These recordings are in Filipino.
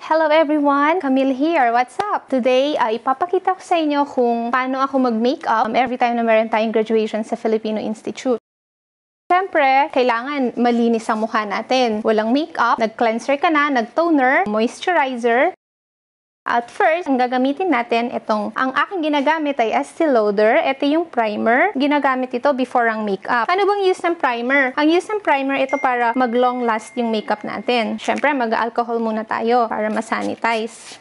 Hello everyone! Camille here. What's up? Today, ipapakita ko sa inyo kung paano ako mag-makeup every time na meron tayong graduation sa Filipino Institute. Siyempre, kailangan malinis ang mukha natin. Walang makeup, nag-cleanser ka na, nag-toner, moisturizer. At first, ang gagamitin natin, ang aking ginagamit ay Estee Lauder. Ito yung primer. Ginagamit ito before ang makeup. Ano bang use ng primer? Ang use ng primer, ito para mag-long last yung makeup natin. Siyempre, mag-alcohol muna tayo para ma-sanitize.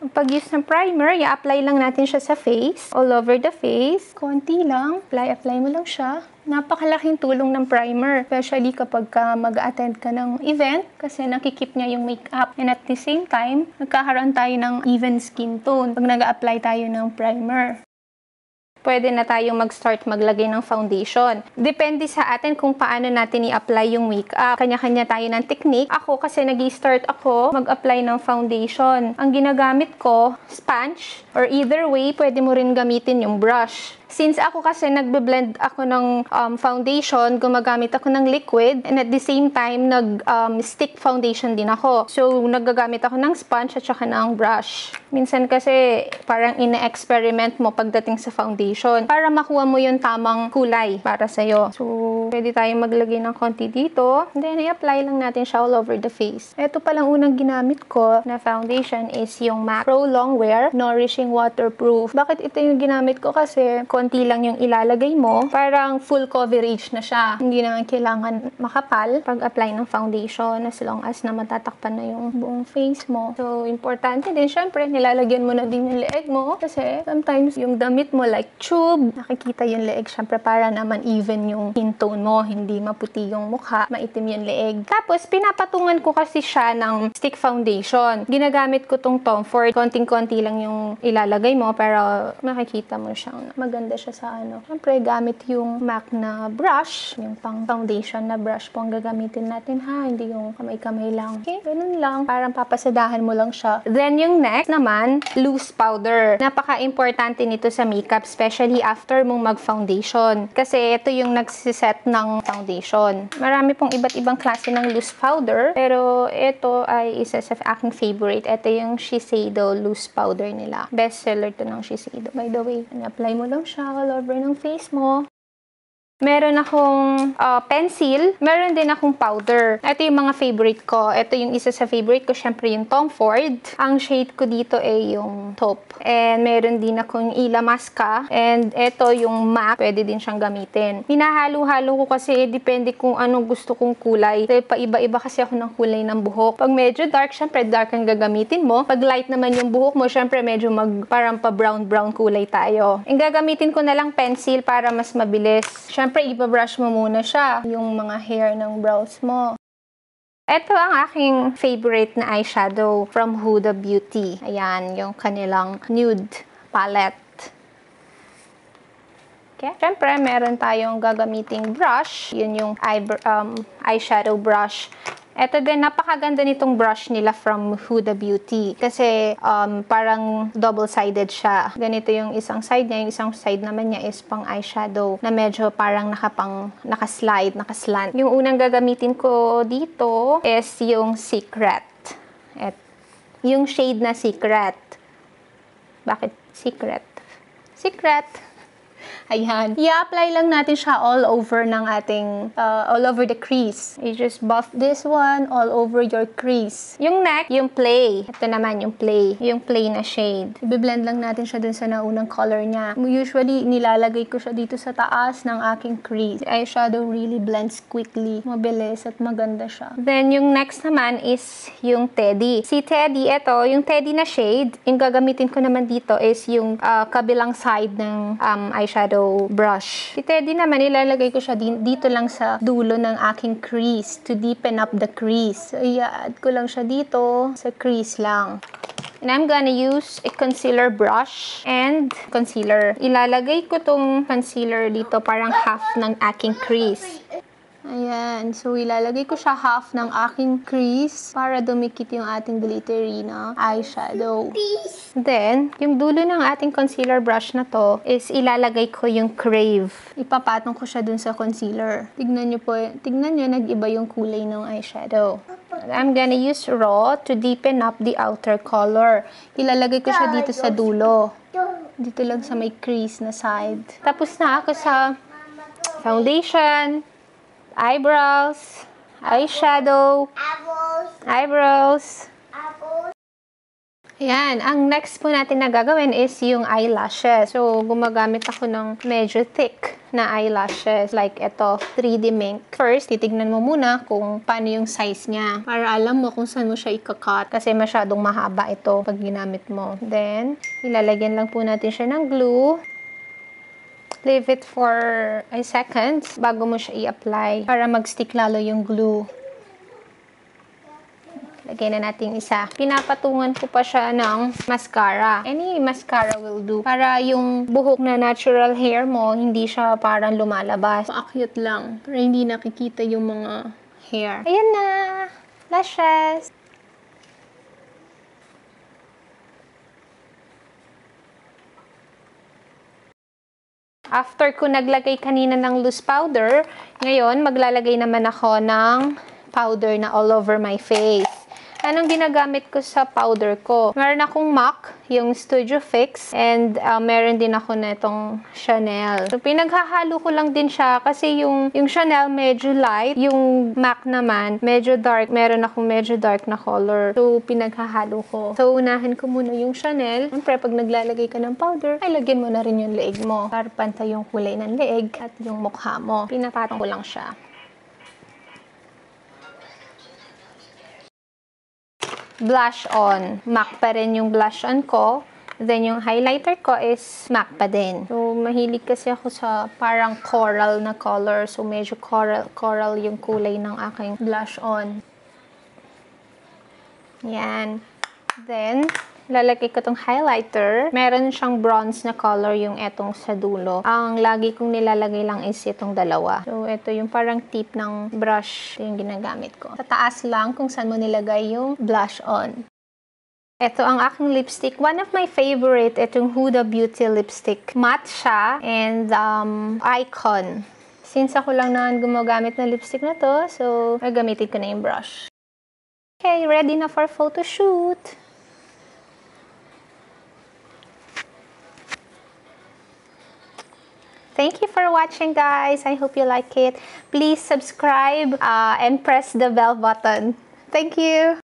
Pag-use ng primer, i-apply lang natin siya sa face, all over the face. Konti lang. Apply mo lang siya. Napakalaking tulong ng primer, especially kapag mag-attend ka ng event kasi nakikip niya yung makeup. And at the same time, nagkakaroon tayo ng even skin tone pag nag-apply tayo ng primer. Pwede na tayong mag-start maglagay ng foundation. Depende sa atin kung paano natin i-apply yung makeup. Kanya-kanya tayo ng technique. Ako kasi nag-i-start ako mag-apply ng foundation. Ang ginagamit ko, sponge, or either way, pwede mo rin gamitin yung brush. Since ako kasi nagbe-blend ako ng foundation, gumagamit ako ng liquid, and at the same time, nag-stick foundation din ako. So, nagagamit ako ng sponge at saka ng brush. Minsan kasi, parang ina-experiment mo pagdating sa foundation para makuha mo yung tamang kulay para sa'yo. So, pwede tayong maglagay ng konti dito. And then, i-apply lang natin siya all over the face. Ito palang unang ginamit ko na foundation is yung MAC Pro Longwear Nourishing Waterproof. Bakit ito yung ginamit ko? Kasi, konti lang yung ilalagay mo, parang full coverage na siya. Hindi naman kailangan makapal pag-apply ng foundation as long as na matatakpan na yung buong face mo. So, importante din, syempre, nilalagyan mo na din yung leeg mo kasi sometimes yung damit mo like tube, nakikita yung leeg, syempre para naman even yung skin tone mo, hindi maputi yung mukha, maitim yung leeg. Tapos, pinapatungan ko kasi siya ng stick foundation. Ginagamit ko tong Tom Ford. Konting-konti lang yung ilalagay mo pero makikita mo siyang maganda siya sa ano. Siyempre, gamit yung MAC na brush, yung pang foundation na brush po ang gagamitin natin ha, hindi yung kamay-kamay lang. Okay, ganun lang. Parang papasadahan mo lang siya. Then, yung next naman, loose powder. Napaka-importante nito sa makeup, especially after mong mag-foundation. Kasi ito yung nagsiset ng foundation. Marami pong iba't ibang klase ng loose powder, pero ito ay isa sa aking favorite. Ito yung Shiseido loose powder nila. Best seller to ng Shiseido. By the way, apply mo lang siya all over ng face mo. Meron akong pencil. Meron din akong powder. Ito yung mga favorite ko. Ito yung isa sa favorite ko. Syempre yung Tom Ford. Ang shade ko dito ay yung taupe. And meron din akong Illamasqua. And ito yung MAC. Pwede din siyang gamitin. Hinahalo-halo ko kasi depende kung anong gusto kong kulay. Kasi paiba-iba kasi ako ng kulay ng buhok. Pag medyo dark, syempre dark ang gagamitin mo. Pag light naman yung buhok mo, syempre medyo parang pa brown-brown kulay tayo. And gagamitin ko na lang pencil para mas mabilis. Syempre, ibabrush mo muna siya, yung mga hair ng brows mo. Ito ang aking favorite na eyeshadow from Huda Beauty. Ayan, yung kanilang nude palette. Okay. Syempre, meron tayong gagamiting brush. Yun yung eyeshadow brush. Ito din, napakaganda nitong brush nila from Huda Beauty. Kasi parang double-sided siya. Ganito yung isang side niya. Yung isang side naman niya is pang eyeshadow na medyo parang nakaslide, nakaslant. Yung unang gagamitin ko dito is yung Secret. Yung shade na Secret. Bakit Secret? Secret! Ayan. I-apply lang natin siya all over ng ating, all over the crease. You just buff this one all over your crease. Yung next, yung Play. Ito naman yung Play. Yung Play na shade. I-blend lang natin siya dun sa naunang color niya. Usually, nilalagay ko siya dito sa taas ng aking crease. The eyeshadow really blends quickly. Mabilis at maganda siya. Then, yung next naman is yung Teddy. Si Teddy, ito, yung Teddy na shade, yung gagamitin ko naman dito is yung kabilang side ng eyeshadow brush. Si Teddy naman, ilalagay ko siya dito lang sa dulo ng aking crease to deepen up the crease. So, i-add ko lang siya dito sa crease lang. And I'm gonna use a concealer brush and concealer. Ilalagay ko tong concealer dito parang half ng aking crease. Ayan. So, ilalagay ko siya half ng aking crease para dumikit yung ating glittery na eyeshadow. Then, yung dulo ng ating concealer brush na to is ilalagay ko yung Crave. Ipapatong ko siya dun sa concealer. Tignan nyo po. Tignan nyo, nag-iba yung kulay ng eyeshadow. I'm gonna use raw to deepen up the outer color. Ilalagay ko siya dito sa dulo. Dito lang sa may crease na side. Tapos na ako sa foundation, eyebrows, eyeshadow, eyebrows. Ayan, ang next po natin na gagawin is yung eyelashes. So, gumagamit ako ng medyo thick na eyelashes. Like ito, 3D Mink. First, titignan mo muna kung paano yung size niya. Para alam mo kung saan mo siya ikakat. Kasi masyadong mahaba ito pag ginamit mo. Then, ilalagyan lang po natin siya ng glue. Leave it for a second bago mo siya i-apply para mag-stick lalo yung glue. Lagay na natin isa. Pinapatungan ko pa siya ng mascara. Any mascara will do. Para yung buhok na natural hair mo, hindi siya parang lumalabas. Paakyat lang. Para hindi nakikita yung mga hair. Ayan na! Lashes! After ko naglagay kanina ng loose powder, ngayon maglalagay naman ako ng powder na all over my face. Anong ginagamit ko sa powder ko? Meron akong MAC, yung Studio Fix, and meron din ako na itong Chanel. So, pinaghahalo ko lang din siya kasi yung Chanel medyo light, yung MAC naman medyo dark. Meron akong medyo dark na color. So, pinaghahalo ko. So, unahin ko muna yung Chanel. Siyempre, pag naglalagay ka ng powder, ay lagyan mo na rin yung leeg mo para pantay yung kulay ng leeg at yung mukha mo. Pinapatong ko lang siya. Blush on. MAC pa rin yung blush on ko. Then, yung highlighter ko is MAC pa din. So, mahilig kasi ako sa parang coral na color. So, medyo coral yung kulay ng aking blush on. Yan. Then, lalagay ko tong highlighter. Meron siyang bronze na color yung etong sa dulo. Ang lagi kong nilalagay lang is itong dalawa. So, ito yung parang tip ng brush. Ito yung ginagamit ko. Sa taas lang kung saan mo nilagay yung blush on. Ito ang aking lipstick. One of my favorite, itong Huda Beauty lipstick. Matte siya and icon. Since ako lang naman gumagamit ng lipstick na to, so gagamitin ko na yung brush. Okay, ready na for photo shoot. Thank you for watching, guys. I hope you like it. Please subscribe and press the bell button. Thank you.